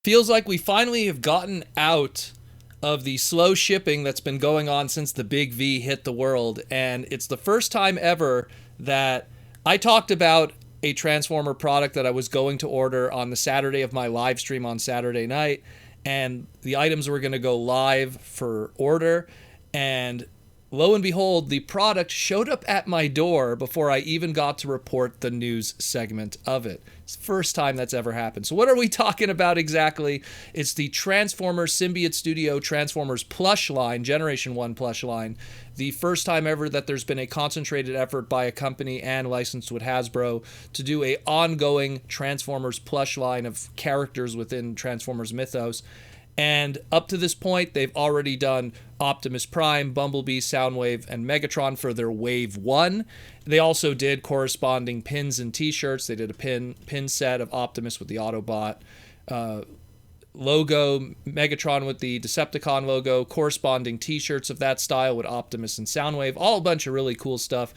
feels like we finally have gotten out of the slow shipping that's been going on since the big V hit the world. And it's the first time ever that I talked about a Transformer product that I was going to order on the Saturday of my live stream on Saturday night. And the items were going to go live for order. And lo and behold, the product showed up at my door before I even got to report the news segment of it. It's the first time that's ever happened. So what are we talking about exactly? It's the Transformers Symbiote Studio Transformers Plush line, Generation 1 Plush line. The first time ever that there's been a concentrated effort by a company and licensed with Hasbro to do a ongoing Transformers Plush line of characters within Transformers mythos. And up to this point, they've already done Optimus Prime, Bumblebee, Soundwave, and Megatron for their Wave 1. They also did corresponding pins and t-shirts. They did a pin set of Optimus with the Autobot logo, Megatron with the Decepticon logo, corresponding t-shirts of that style with Optimus and Soundwave, all a bunch of really cool stuff.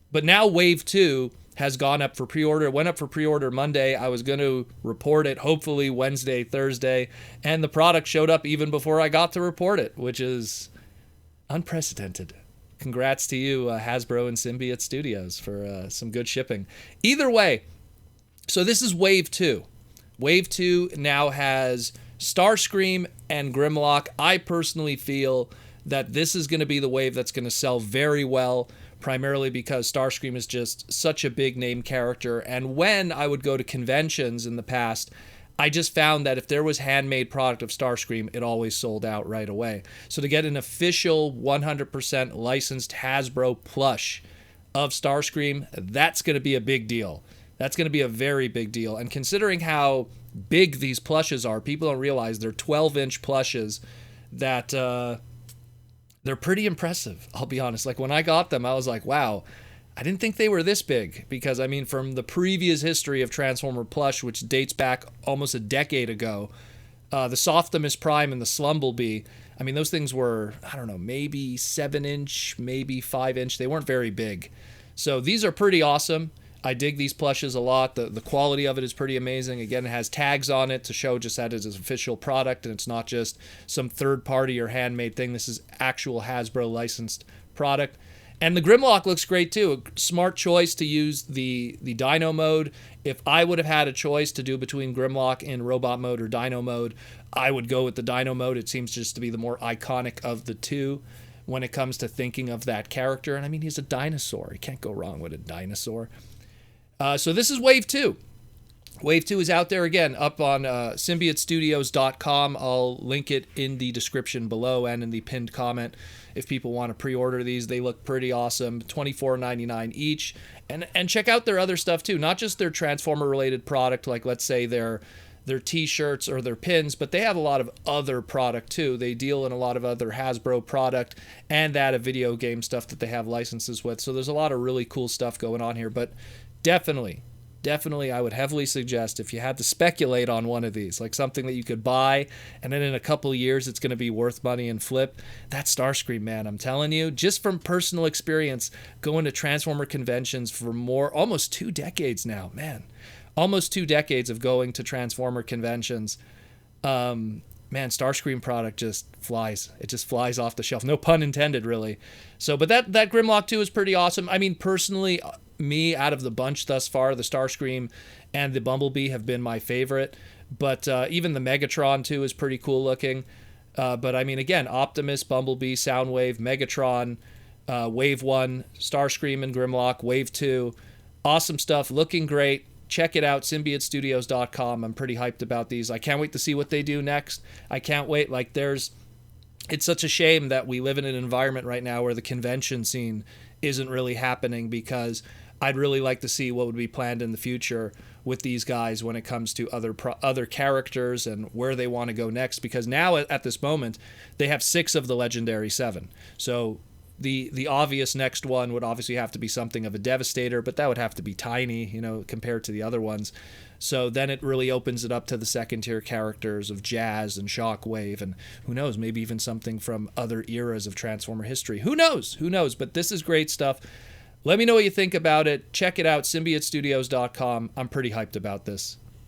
But now Wave 2 has gone up for pre-order. It went up for pre-order Monday. I was going to report it hopefully Wednesday, Thursday, and the product showed up even before I got to report it, which is unprecedented. Congrats to you, Hasbro and Symbiote Studios, for some good shipping. Either way, so this is Wave 2. Wave 2 now has Starscream and Grimlock. I personally feel that this is going to be the wave that's going to sell very well, primarily because Starscream is just such a big name character. And when I would go to conventions in the past, I just found that if there was handmade product of Starscream, it always sold out right away. So to get an official 100% licensed Hasbro plush of Starscream, that's going to be a big deal. That's going to be a very big deal. And considering how big these plushes are, people don't realize they're 12-inch plushes that they're pretty impressive, I'll be honest. Like, when I got them, I was like, wow, I didn't think they were this big. Because, I mean, from the previous history of Transformer Plush, which dates back almost a decade ago, the Softimus Prime and the Slumblebee, I mean, those things were, I don't know, maybe 7-inch, maybe 5-inch. They weren't very big. So these are pretty awesome. I dig these plushes a lot. The quality of it is pretty amazing. Again, it has tags on it to show just that it's an official product and it's not just some third party or handmade thing. This is actual Hasbro licensed product. And the Grimlock looks great too. A smart choice to use the Dino mode. If I would have had a choice to do between Grimlock in robot mode or Dino mode, I would go with the Dino mode. It seems just to be the more iconic of the two when it comes to thinking of that character. And I mean, he's a dinosaur. You can't go wrong with a dinosaur. So this is Wave 2. Wave 2 is out there again, up on symbiotestudios.com. I'll link it in the description below and in the pinned comment if people want to pre-order these. They look pretty awesome, $24.99 each. And check out their other stuff too, not just their Transformer-related product, like let's say their t-shirts or their pins, but they have a lot of other product too. They deal in a lot of other Hasbro product and that of video game stuff that they have licenses with. So there's a lot of really cool stuff going on here, but definitely, I would heavily suggest if you had to speculate on one of these, like something that you could buy and then in a couple of years it's going to be worth money and flip, that's Starscream, man. I'm telling you, just from personal experience, going to Transformer conventions for almost 2 decades now, man. Almost 2 decades of going to Transformer conventions. Man, Starscream product just flies. It just flies off the shelf. No pun intended, really. So, but that Grimlock 2 is pretty awesome. I mean, personally, me, out of the bunch thus far, the Starscream and the Bumblebee have been my favorite. But even the Megatron 2 is pretty cool looking. But I mean, again, Optimus, Bumblebee, Soundwave, Megatron, Wave 1, Starscream and Grimlock, Wave 2. Awesome stuff, looking great. Check it out, symbiotestudios.com. I'm pretty hyped about these. I can't wait to see what they do next. I can't wait. Like, it's such a shame that we live in an environment right now where the convention scene isn't really happening, because I'd really like to see what would be planned in the future with these guys when it comes to other characters and where they want to go next, because now at this moment they have 6 of the legendary 7. So the obvious next one would obviously have to be something of a Devastator, but that would have to be tiny, compared to the other ones. So then it really opens it up to the second tier characters of Jazz and Shockwave, and who knows, maybe even something from other eras of Transformer history. Who knows? But this is great stuff. Let me know what you think about it. Check it out, symbiotestudios.com. I'm pretty hyped about this.